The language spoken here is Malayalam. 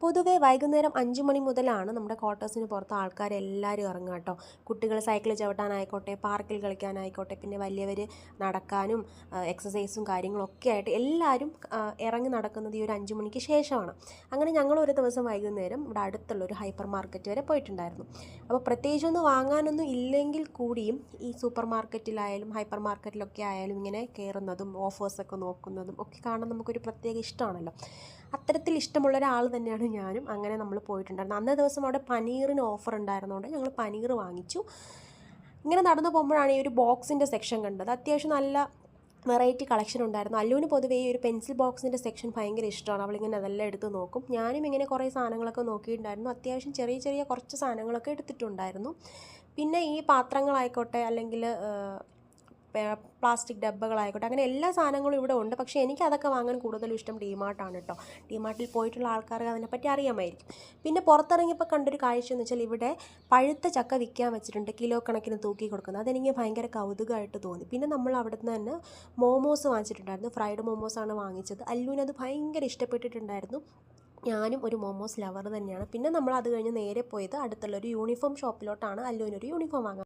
പൊതുവേ വൈകുന്നേരം 5 മണി മുതലാണ് നമ്മുടെ ക്വാർട്ടേഴ്സിന് പുറത്ത് ആൾക്കാരെല്ലാവരും ഇറങ്ങുക കേട്ടോ. കുട്ടികൾ സൈക്കിൾ ചവിട്ടാനായിക്കോട്ടെ, പാർക്കിൽ കളിക്കാനായിക്കോട്ടെ, പിന്നെ വലിയവർ നടക്കാനും എക്സസൈസും കാര്യങ്ങളൊക്കെ ആയിട്ട് എല്ലാവരും ഇറങ്ങി നടക്കുന്നത് ഈ ഒരു 5 മണിക്ക് ശേഷമാണ്. അങ്ങനെ ഞങ്ങൾ ഒരു ദിവസം വൈകുന്നേരം ഇവിടെ അടുത്തുള്ള ഒരു ഹൈപ്പർ മാർക്കറ്റ് വരെ പോയിട്ടുണ്ടായിരുന്നു. അപ്പോൾ പ്രത്യേകിച്ചൊന്നും വാങ്ങാനൊന്നും ഇല്ലെങ്കിൽ കൂടിയും ഈ സൂപ്പർ മാർക്കറ്റിലായാലും ഹൈപ്പർ മാർക്കറ്റിലൊക്കെ ആയാലും ഇങ്ങനെ കയറുന്നതും ഓഫേഴ്സൊക്കെ നോക്കുന്നതും ഒക്കെ കാണാൻ നമുക്കൊരു പ്രത്യേക ഇഷ്ടമാണല്ലോ. അത്തരത്തിൽ ഇഷ്ടമുള്ള ഒരാൾ തന്നെയാണ് ഞാനും. അങ്ങനെ നമ്മൾ പോയിട്ടുണ്ടായിരുന്നു. അന്നേ ദിവസം അവിടെ പനീറിന് ഓഫർ ഉണ്ടായിരുന്നതുകൊണ്ട് ഞങ്ങൾ പനീർ വാങ്ങിച്ചു. ഇങ്ങനെ നടന്നു പോകുമ്പോഴാണ് ഈ ഒരു ബോക്സിൻ്റെ സെക്ഷൻ കണ്ടത്. അത്യാവശ്യം നല്ല വെറൈറ്റി കളക്ഷൻ ഉണ്ടായിരുന്നു. അല്ലുവിന് പൊതുവേ ഈ ഒരു പെൻസിൽ ബോക്സിൻ്റെ സെക്ഷൻ ഭയങ്കര ഇഷ്ടമാണ്. അവളിങ്ങനെ അതെല്ലാം എടുത്ത് നോക്കും. ഞാനും ഇങ്ങനെ കുറേ സാധനങ്ങളൊക്കെ നോക്കിയിട്ടുണ്ടായിരുന്നു. അത്യാവശ്യം ചെറിയ ചെറിയ കുറച്ച് സാധനങ്ങളൊക്കെ എടുത്തിട്ടുണ്ടായിരുന്നു. പിന്നെ ഈ പാത്രങ്ങളായിക്കോട്ടെ, അല്ലെങ്കിൽ പ്ലാസ്റ്റിക് ഡബ്ബകളായിക്കോട്ടെ, അങ്ങനെ എല്ലാ സാധനങ്ങളും ഇവിടെ ഉണ്ട്. പക്ഷേ എനിക്ക് അതൊക്കെ വാങ്ങാൻ കൂടുതലും ഇഷ്ടം ഡിമാർട്ടാണ് കേട്ടോ. ഡിമാർട്ടിൽ പോയിട്ടുള്ള ആൾക്കാർക്ക് അതിനെപ്പറ്റി അറിയാമായിരിക്കും. പിന്നെ പുറത്തിറങ്ങിയപ്പോൾ കണ്ടൊരു കാഴ്ച എന്ന് വെച്ചാൽ ഇവിടെ പഴുത്ത ചക്ക വിൽക്കാൻ വെച്ചിട്ടുണ്ട്, കിലോ കണക്കിന് തൂക്കി കൊടുക്കുന്നത്. അതെനിക്ക് ഭയങ്കര കൗതുകമായിട്ട് തോന്നി. പിന്നെ നമ്മൾ അവിടെ നിന്ന് തന്നെ മോമോസ് വാങ്ങിച്ചിട്ടുണ്ടായിരുന്നു. ഫ്രൈഡ് മോമോസാണ് വാങ്ങിച്ചത്. അല്ലുവിനത് ഭയങ്കര ഇഷ്ടപ്പെട്ടിട്ടുണ്ടായിരുന്നു. ഞാനും ഒരു മോമോസ് ലവർ തന്നെയാണ്. പിന്നെ നമ്മൾ അത് കഴിഞ്ഞ് നേരെ പോയത് അടുത്തുള്ളൊരു യൂണിഫോം ഷോപ്പിലോട്ടാണ്. അല്ലുവിനൊരു യൂണിഫോം വാങ്ങാൻ.